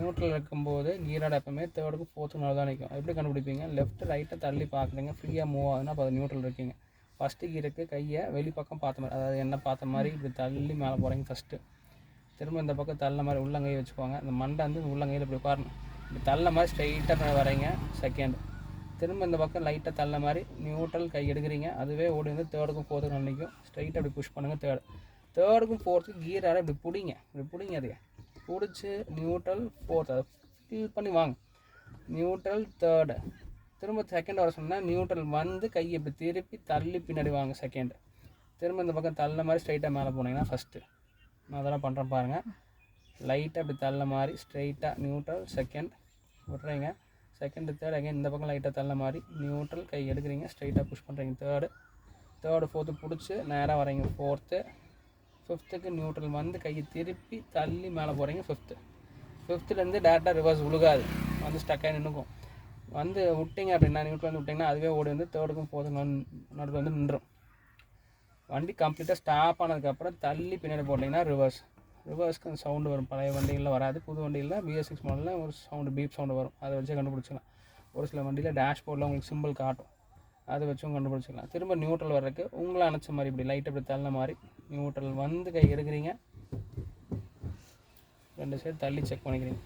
Neutral இருக்கும்போது கீரோட எப்பவுமே தேர்டுக்கும் ஃபோர்த்துக்கு மேலே தான் நிற்கும். எப்படி கண்டுபிடிப்பீங்க? லெஃப்ட் ரைட்டை தள்ளி பார்க்குறீங்க, ஃப்ரீயாக மூவ் ஆகுதுன்னா அப்போ அது நியூட்ரல் இருக்கீங்க. ஃபஸ்ட்டு கீருக்கு கையை வெளிப்பக்கம் பார்த்த மாதிரி, அதாவது என்ன பார்த்த மாதிரி இப்படி தள்ளி மேலே போகிறீங்க ஃபஸ்ட்டு. திரும்ப இந்த பக்கம் தள்ள மாதிரி உள்ளங்கையை வச்சுக்கோங்க. இந்த மண்டை வந்து உள்ளங்கையில் இப்படி உட்காரணும். இப்படி தள்ள மாதிரி ஸ்ட்ரைட்டாக வரீங்க செகண்ட். திரும்ப இந்த பக்கம் லைட்டாக தள்ள மாதிரி நியூட்ரல் கை எடுக்கிறீங்க. அதுவே ஓடி வந்து தேர்டுக்கும் ஃபோர்த்துக்கும் நிற்கும். ஸ்ட்ரைட்டாக அப்படி புஷ் பண்ணுங்கள். தேர்டுக்கும் ஃபோர்த்துக்கும் கீராட இப்படி பிடிங்க அதை பிடிச்சி நியூட்ரல் ஃபோர்த் அதை ஃபில் பண்ணி வாங்க. Neutral third. திரும்ப செகண்ட் வர சொன்னால் நியூட்ரல் வந்து கையை இப்படி திருப்பி தள்ளி பின்னாடி வாங்க செகண்டு. திரும்ப இந்த பக்கம் தள்ள மாதிரி ஸ்ட்ரைட்டாக மேலே போனீங்கன்னா ஃபஸ்ட்டு. நான் அதெல்லாம் பண்ணுறேன் பாருங்கள். லைட்டாக இப்படி தள்ள மாதிரி ஸ்ட்ரைட்டாக நியூட்ரல் செகண்ட் விட்றீங்க. செகண்டு தேர்ட் அகைன் இந்த பக்கம் லைட்டாக தள்ள மாதிரி நியூட்ரல் கை எடுக்கிறீங்க, ஸ்ட்ரைட்டாக புஷ் பண்ணுறீங்க. தேர்டு ஃபோர்த்து பிடிச்சி நேராக வரீங்க. ஃபோர்த்து. ஃபிஃப்த்துக்கு நியூட்ரல் வந்து கையை திருப்பி தள்ளி மேலே போகிறீங்க. ஃபிஃப்த்துலேருந்து டேரெக்டாக ரிவர்ஸ் விழுகாது, வந்து ஸ்டக்காகி நின்றுக்கும். வந்து விட்டிங்க அப்படின்னா நியூட்ரல் வந்து விட்டிங்கன்னா அதுவே ஓடி வந்து தேர்டுக்கும் ஃபோர்த்துக்கும் நடுவில் வந்து நின்றும். வண்டி கம்ப்ளீட்டாக ஸ்டாப் ஆனதுக்கப்புறம் தள்ளி பின்னாடி போட்டிங்கன்னா ரிவர்ஸ்க்கு அந்த சவுண்டு வரும். பழைய வண்டிகளில் வராது, புது வண்டியில் BS6 மாடலில் ஒரு சவுண்டு பீப் சவுண்டு வரும். அதை வச்சு கண்டுபிடிச்சிக்கலாம். ஒரு சில வண்டியில் டேஷ்போர்டில் உங்களுக்கு சிம்பிள் காட்டும், அதை வச்சும் கண்டுபிடிச்சிக்கலாம். திரும்ப நியூட்ரல் வர்றதுக்கு உங்களை அணைச்ச மாதிரி இப்படி லைட்டாக இப்படி தள்ள மாதிரி நியூட்ரல் வந்து கை எடுக்கிறீங்க, ரெண்டு சைடு தள்ளி செக் பண்ணிக்கிறீங்க.